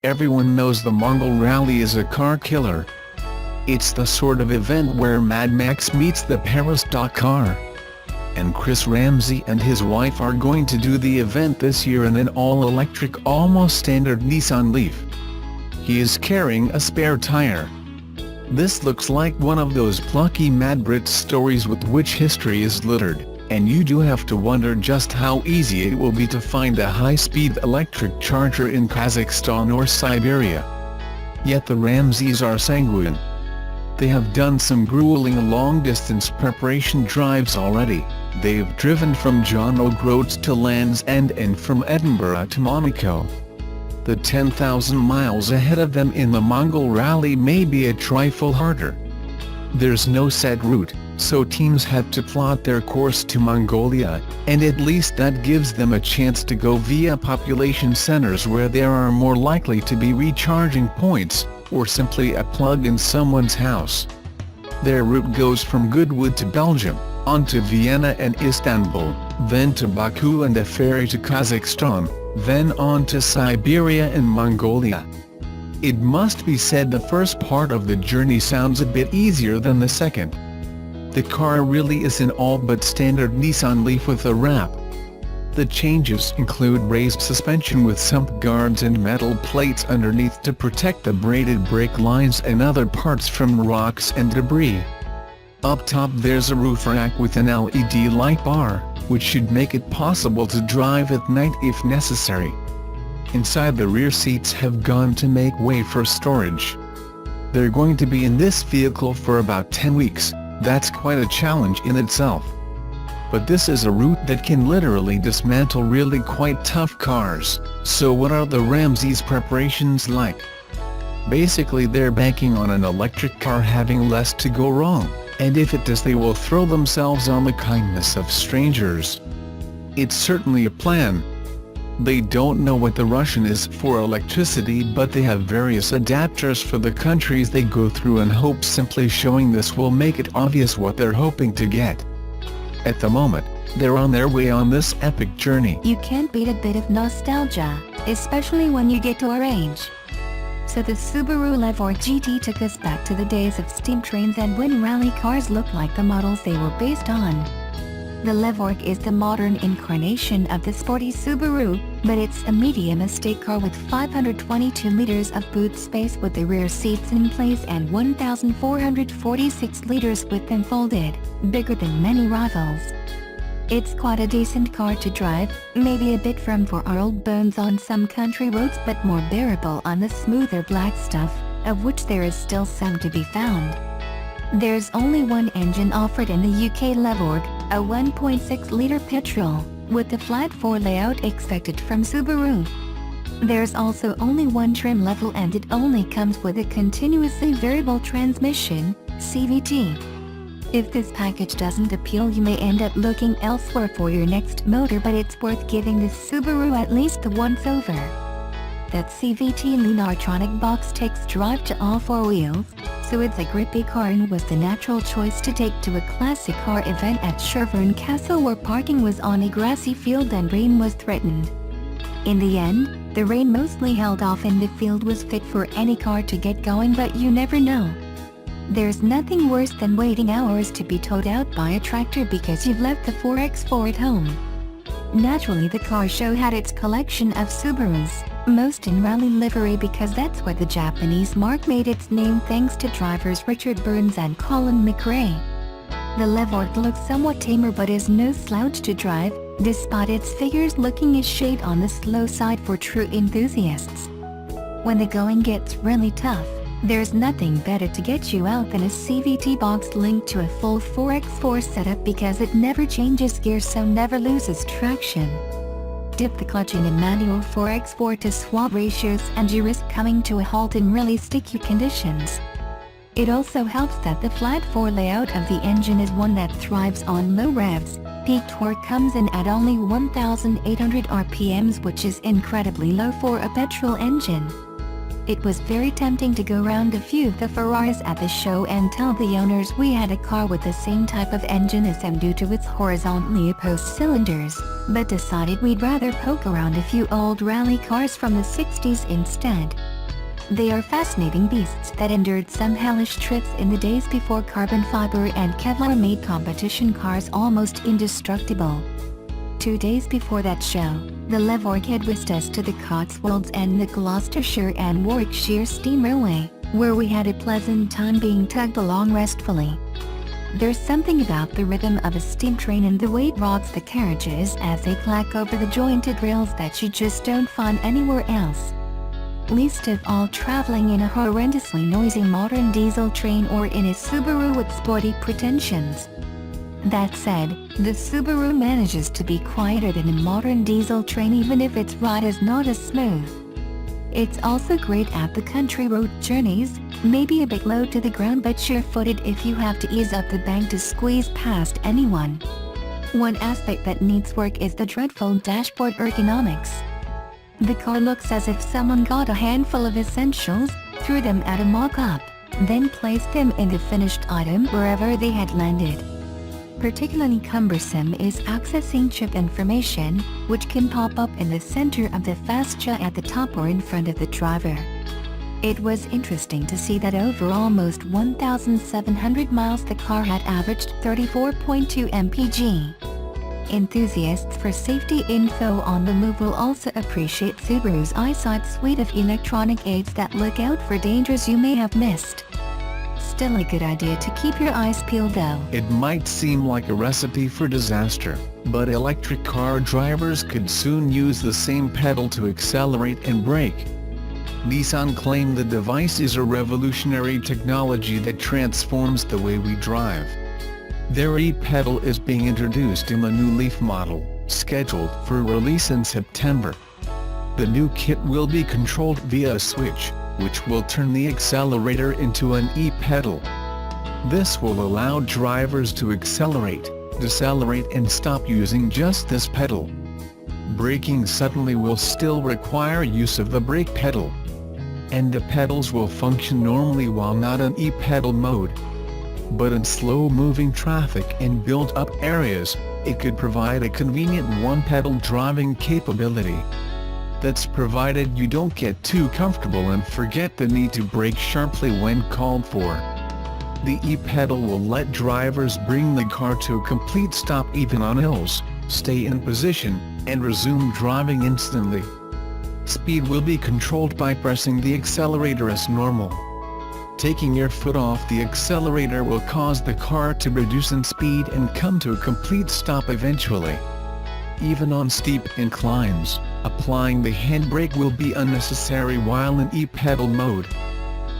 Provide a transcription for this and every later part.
Everyone knows the Mongol Rally is a car killer. It's the sort of event where Mad Max meets the Paris Dakar. And Chris Ramsey and his wife are going to do the event this year in an all-electric almost standard Nissan Leaf. He is carrying a spare tire. This looks like one of those plucky Mad Brits stories with which history is littered, and you do have to wonder just how easy it will be to find a high-speed electric charger in Kazakhstan or Siberia. Yet the Ramseys are sanguine. They have done some grueling long-distance preparation drives already. They've driven from John O'Groats to Land's End and from Edinburgh to Monaco. The 10,000 miles ahead of them in the Mongol Rally may be a trifle harder. There's no set route, so teams had to plot their course to Mongolia, and at least that gives them a chance to go via population centers where there are more likely to be recharging points, or simply a plug in someone's house. Their route goes from Goodwood to Belgium, on to Vienna and Istanbul, then to Baku and a ferry to Kazakhstan, then on to Siberia and Mongolia. It must be said the first part of the journey sounds a bit easier than the second. The car really is an all but standard Nissan Leaf with a wrap. The changes include raised suspension with sump guards and metal plates underneath to protect the braided brake lines and other parts from rocks and debris. Up top there's a roof rack with an LED light bar, which should make it possible to drive at night if necessary. Inside, the rear seats have gone to make way for storage. They're going to be in this vehicle for about 10 weeks, that's quite a challenge in itself. But this is a route that can literally dismantle really quite tough cars. So what are the Ramseys' preparations like? Basically they're banking on an electric car having less to go wrong, and if it does they will throw themselves on the kindness of strangers. It's certainly a plan. They don't know what the Russian is for electricity, but they have various adapters for the countries they go through and hope simply showing this will make it obvious what they're hoping to get. At the moment, they're on their way on this epic journey. You can't beat a bit of nostalgia, especially when you get to our age. So the Subaru Levorg GT took us back to the days of steam trains and when rally cars looked like the models they were based on. The Levorg is the modern incarnation of the sporty Subaru, but it's a medium estate car with 522 liters of boot space with the rear seats in place and 1,446 liters with them folded, bigger than many rivals. It's quite a decent car to drive, maybe a bit firm for our old bones on some country roads but more bearable on the smoother black stuff, of which there is still some to be found. There's only one engine offered in the UK Levorg, a 1.6-litre petrol, with the flat 4 layout expected from Subaru. There's also only one trim level and it only comes with a continuously variable transmission, CVT. If this package doesn't appeal you may end up looking elsewhere for your next motor, but it's worth giving this Subaru at least a once over. That CVT Lunartronic box takes drive to all 4 wheels, so it's a grippy car and was the natural choice to take to a classic car event at Sherburne Castle where parking was on a grassy field and rain was threatened. In the end, the rain mostly held off and the field was fit for any car to get going, but you never know. There's nothing worse than waiting hours to be towed out by a tractor because you've left the 4x4 at home. Naturally the car show had its collection of Subarus, most in rally livery because that's where the Japanese marque made its name thanks to drivers Richard Burns and Colin McRae. The Levorg looks somewhat tamer but is no slouch to drive, despite its figures looking a shade on the slow side for true enthusiasts. When the going gets really tough, there's nothing better to get you out than a CVT box linked to a full 4x4 setup because it never changes gears so never loses traction. Dip the clutch in a manual 4x4 to swap ratios and you risk coming to a halt in really sticky conditions. It also helps that the flat 4 layout of the engine is one that thrives on low revs. Peak torque comes in at only 1,800 RPMs, which is incredibly low for a petrol engine. It was very tempting to go round a few of the Ferraris at the show and tell the owners we had a car with the same type of engine as them due to its horizontally opposed cylinders, but decided we'd rather poke around a few old rally cars from the 60s instead. They are fascinating beasts that endured some hellish trips in the days before carbon fiber and Kevlar made competition cars almost indestructible. 2 days before that show, the Levorg had whisked us to the Cotswolds and the Gloucestershire and Warwickshire Steam Railway, where we had a pleasant time being tugged along restfully. There's something about the rhythm of a steam train and the way it rocks the carriages as they clack over the jointed rails that you just don't find anywhere else. Least of all traveling in a horrendously noisy modern diesel train or in a Subaru with sporty pretensions. That said, the Subaru manages to be quieter than a modern diesel train even if its ride is not as smooth. It's also great at the country road journeys, maybe a bit low to the ground but sure-footed if you have to ease up the bank to squeeze past anyone. One aspect that needs work is the dreadful dashboard ergonomics. The car looks as if someone got a handful of essentials, threw them at a mock-up, then placed them in the finished item wherever they had landed. Particularly cumbersome is accessing chip information, which can pop up in the center of the fascia at the top or in front of the driver. It was interesting to see that over almost 1,700 miles the car had averaged 34.2 mpg. Enthusiasts for safety info on the move will also appreciate Subaru's EyeSight suite of electronic aids that look out for dangers you may have missed. Still a good idea to keep your eyes peeled though. It might seem like a recipe for disaster, but electric car drivers could soon use the same pedal to accelerate and brake. Nissan claimed the device is a revolutionary technology that transforms the way we drive. Their e-pedal is being introduced in the new Leaf model, scheduled for release in September. The new kit will be controlled via a switch, which will turn the accelerator into an e-pedal. This will allow drivers to accelerate, decelerate and stop using just this pedal. Braking suddenly will still require use of the brake pedal. And the pedals will function normally while not in e-pedal mode. But in slow-moving traffic and built-up areas, it could provide a convenient one-pedal driving capability. That's provided you don't get too comfortable and forget the need to brake sharply when called for. The e-pedal will let drivers bring the car to a complete stop even on hills, stay in position, and resume driving instantly. Speed will be controlled by pressing the accelerator as normal. Taking your foot off the accelerator will cause the car to reduce in speed and come to a complete stop eventually. Even on steep inclines, applying the handbrake will be unnecessary while in e-pedal mode.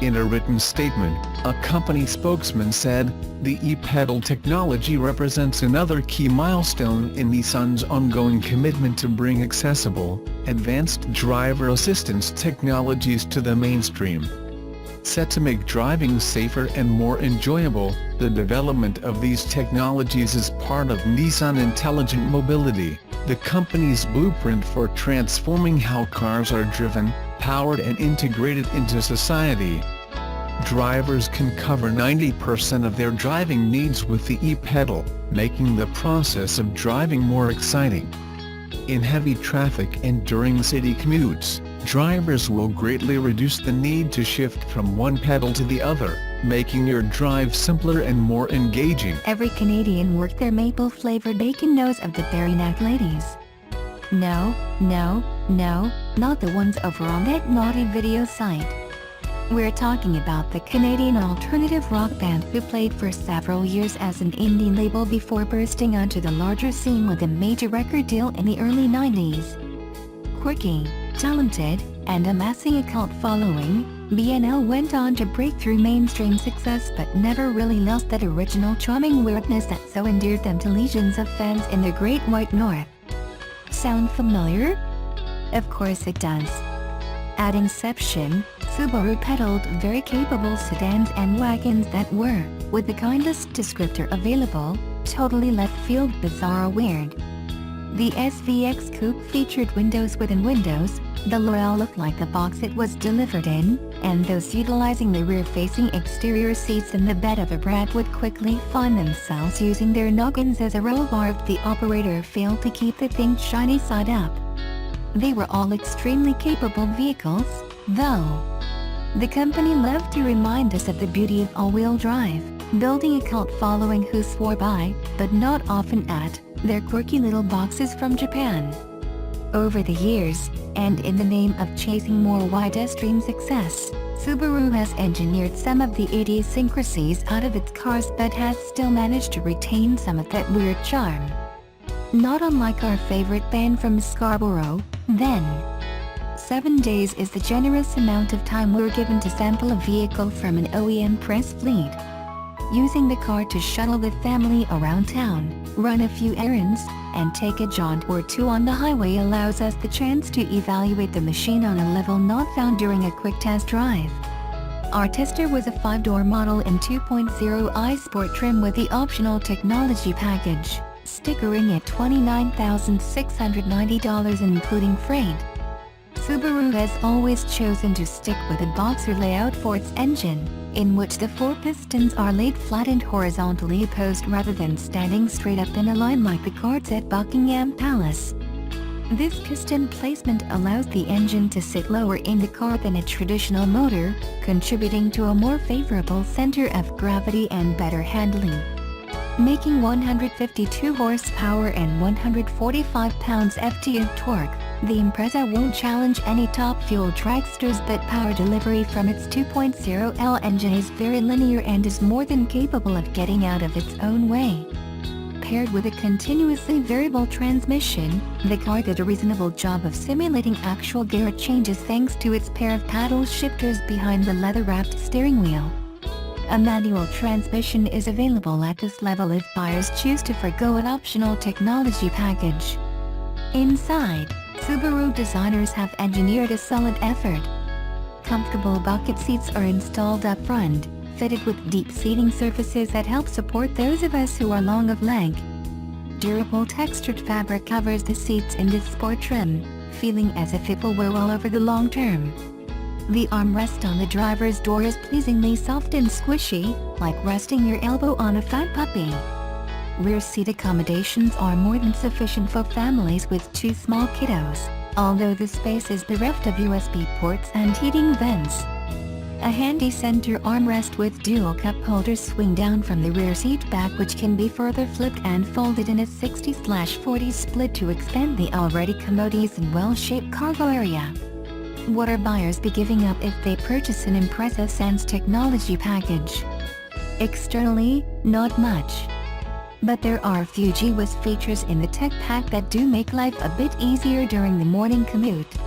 In a written statement, a company spokesman said, "The e-pedal technology represents another key milestone in Nissan's ongoing commitment to bring accessible, advanced driver assistance technologies to the mainstream." Set to make driving safer and more enjoyable, the development of these technologies is part of Nissan Intelligent Mobility, the company's blueprint for transforming how cars are driven, powered and integrated into society. Drivers can cover 90% of their driving needs with the e-pedal, making the process of driving more exciting. In heavy traffic and during city commutes, drivers will greatly reduce the need to shift from one pedal to the other, making your drive simpler and more engaging. Every Canadian worth their maple-flavored bacon knows of the Berrynac ladies. No, not the ones over on that naughty video site. We're talking about the Canadian alternative rock band who played for several years as an indie label before bursting onto the larger scene with a major record deal in the early 90s. Quirky, talented, and amassing a cult following, BNL went on to break through mainstream success but never really lost that original charming weirdness that so endeared them to legions of fans in the Great White North. Sound familiar? Of course it does. At inception, Subaru peddled very capable sedans and wagons that were, with the kindest descriptor available, totally left-field bizarre weird. The SVX Coupe featured windows within windows, the L'Oreal looked like the box it was delivered in, and those utilizing the rear-facing exterior seats in the bed of a brat would quickly find themselves using their noggins as a roll bar if the operator failed to keep the thing shiny side up. They were all extremely capable vehicles, though. The company loved to remind us of the beauty of all-wheel drive, building a cult following who swore by, but not often at, their quirky little boxes from Japan. Over the years, and in the name of chasing more widescreen success, Subaru has engineered some of the idiosyncrasies out of its cars but has still managed to retain some of that weird charm. Not unlike our favorite band from Scarborough, then. 7 days is the generous amount of time we're given to sample a vehicle from an OEM press fleet. Using the car to shuttle the family around town, run a few errands, and take a jaunt or two on the highway allows us the chance to evaluate the machine on a level not found during a quick test drive. Our tester was a 5-door model in 2.0i Sport trim with the optional technology package, stickering at $29,690 including freight. Subaru has always chosen to stick with a boxer layout for its engine, in which the 4 pistons are laid flat and horizontally opposed rather than standing straight up in a line like the guards at Buckingham Palace. This piston placement allows the engine to sit lower in the car than a traditional motor, contributing to a more favorable center of gravity and better handling. Making 152 horsepower and 145 pounds-ft of torque, the Impreza won't challenge any top-fuel dragsters, but power delivery from its 2.0L engine is very linear and is more than capable of getting out of its own way. Paired with a continuously variable transmission, the car did a reasonable job of simulating actual gear changes thanks to its pair of paddle shifters behind the leather-wrapped steering wheel. A manual transmission is available at this level if buyers choose to forgo an optional technology package. Inside, Subaru designers have engineered a solid effort. Comfortable bucket seats are installed up front, fitted with deep seating surfaces that help support those of us who are long of leg. Durable textured fabric covers the seats in this sport trim, feeling as if it will wear well over the long term. The armrest on the driver's door is pleasingly soft and squishy, like resting your elbow on a fat puppy. Rear seat accommodations are more than sufficient for families with 2 small kiddos, although the space is bereft of USB ports and heating vents. A handy center armrest with dual cup holders swing down from the rear seat back, which can be further flipped and folded in a 60/40 split to expand the already commodious and well-shaped cargo area. What are buyers be giving up if they purchase an Impreza Sense technology package? Externally, not much. But there are a few gee-whiz features in the tech pack that do make life a bit easier during the morning commute.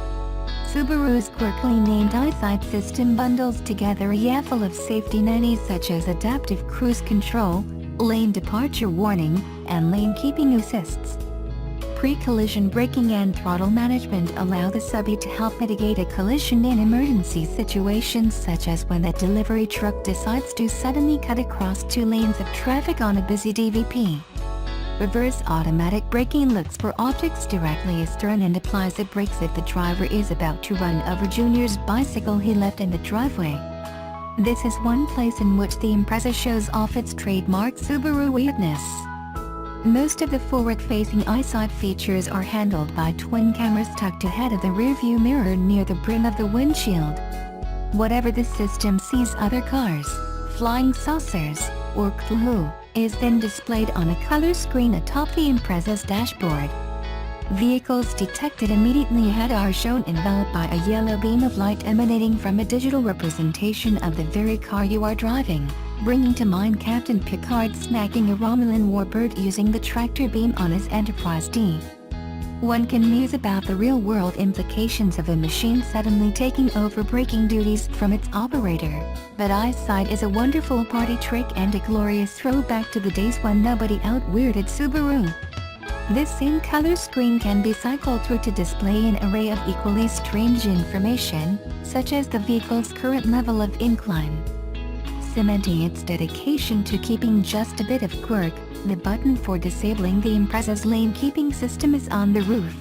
Subaru's quirkily named eyesight system bundles together a yaffle of safety nannies such as adaptive cruise control, lane departure warning, and lane keeping assists. Pre-collision braking and throttle management allow the subby to help mitigate a collision in emergency situations such as when a delivery truck decides to suddenly cut across 2 lanes of traffic on a busy DVP. Reverse automatic braking looks for objects directly astern and applies the brakes if the driver is about to run over Junior's bicycle he left in the driveway. This is one place in which the Impreza shows off its trademark Subaru weirdness. Most of the forward-facing eyesight features are handled by twin cameras tucked ahead of the rearview mirror near the brim of the windshield. Whatever the system sees other cars, flying saucers, or Cthulhu, is then displayed on a color screen atop the Impreza's dashboard. Vehicles detected immediately ahead are shown enveloped by a yellow beam of light emanating from a digital representation of the very car you are driving, bringing to mind Captain Picard snacking a Romulan warbird using the tractor beam on his Enterprise D. One can muse about the real-world implications of a machine suddenly taking over braking duties from its operator, but eyesight is a wonderful party trick and a glorious throwback to the days when nobody out-weirded Subaru. This same color screen can be cycled through to display an array of equally strange information, such as the vehicle's current level of incline. Cementing its dedication to keeping just a bit of quirk, the button for disabling the Impreza's lane keeping system is on the roof.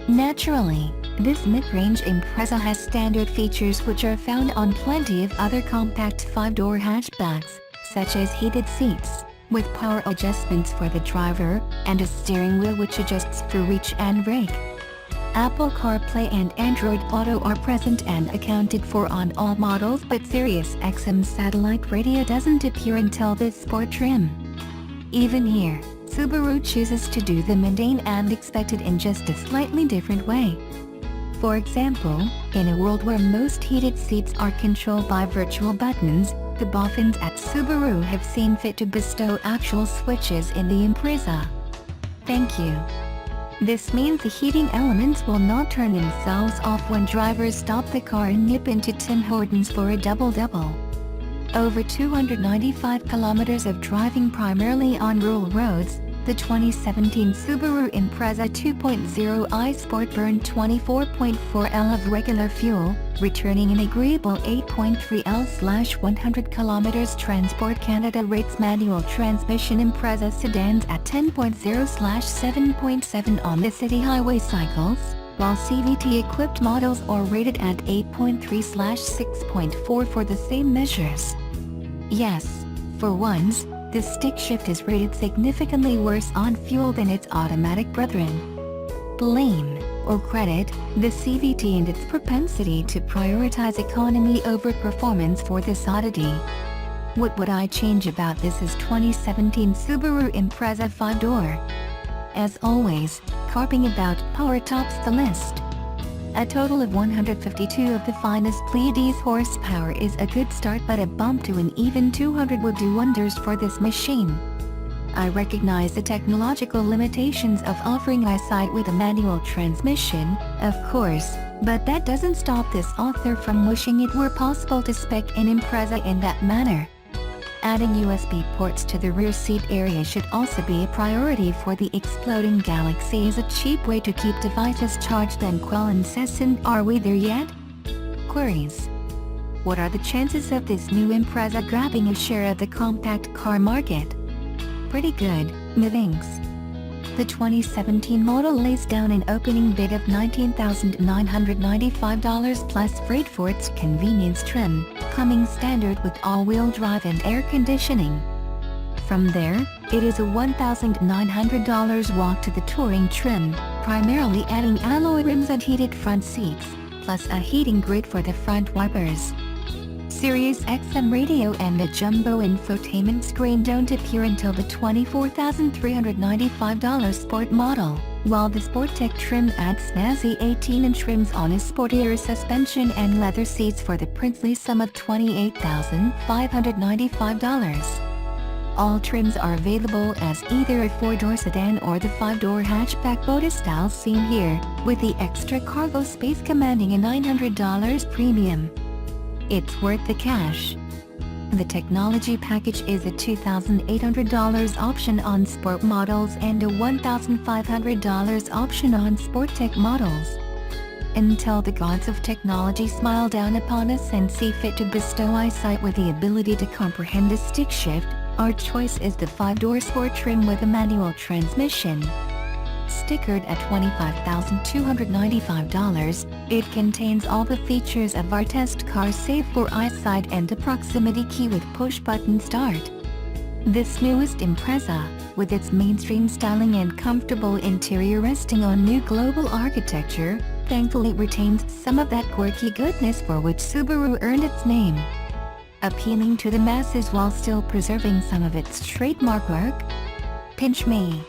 Naturally, this mid-range Impreza has standard features which are found on plenty of other compact 5-door hatchbacks, such as heated seats, with power adjustments for the driver, and a steering wheel which adjusts for reach and brake. Apple CarPlay and Android Auto are present and accounted for on all models, but Sirius XM satellite radio doesn't appear until this sport trim. Even here, Subaru chooses to do the mundane and expected in just a slightly different way. For example, in a world where most heated seats are controlled by virtual buttons, the boffins at Subaru have seen fit to bestow actual switches in the Impreza. Thank you. This means the heating elements will not turn themselves off when drivers stop the car and nip into Tim Hortons for a double-double. Over 295 kilometers of driving primarily on rural roads, the 2017 Subaru Impreza 2.0i Sport burned 24.4 L of regular fuel, returning an agreeable 8.3 L/100 km. Transport Canada rates manual transmission Impreza sedans at 10.0/7.7 on the city highway cycles, while CVT-equipped models are rated at 8.3/6.4 for the same measures. Yes, for once, the stick shift is rated significantly worse on fuel than its automatic brethren. Blame, or credit, the CVT and its propensity to prioritize economy over performance for this oddity. What would I change about this is 2017 Subaru Impreza 5-door. As always, carping about power tops the list. A total of 152 of the finest Pleiades horsepower is a good start, but a bump to an even 200 would do wonders for this machine. I recognize the technological limitations of offering eyesight with a manual transmission, of course, but that doesn't stop this author from wishing it were possible to spec an Impreza in that manner. Adding USB ports to the rear seat area should also be a priority for the exploding Galaxy as a cheap way to keep devices charged and quell incessant "Are we there yet?" queries. What are the chances of this new Impreza grabbing a share of the compact car market? Pretty good, methinks. The 2017 model lays down an opening bid of $19,995 plus freight for its convenience trim, coming standard with all-wheel drive and air conditioning. From there, it is a $1,900 walk to the touring trim, primarily adding alloy rims and heated front seats, plus a heating grid for the front wipers. Sirius XM radio and a jumbo infotainment screen don't appear until the $24,395 Sport model, while the Sportec trim adds snazzy 18-inch rims on a sportier suspension and leather seats for the princely sum of $28,595. All trims are available as either a 4-door sedan or the 5-door hatchback Boda style seen here, with the extra cargo space commanding a $900 premium. It's worth the cash. The technology package is a $2,800 option on Sport models and a $1,500 option on Sportec models. Until the gods of technology smile down upon us and see fit to bestow eyesight with the ability to comprehend the stick shift, our choice is the 5-door Sport trim with a manual transmission. Stickered at $25,295, it contains all the features of our test car save for eyesight and a proximity key with push-button start. This newest Impreza, with its mainstream styling and comfortable interior resting on new global architecture, thankfully retains some of that quirky goodness for which Subaru earned its name. Appealing to the masses while still preserving some of its trademark work? Pinch me.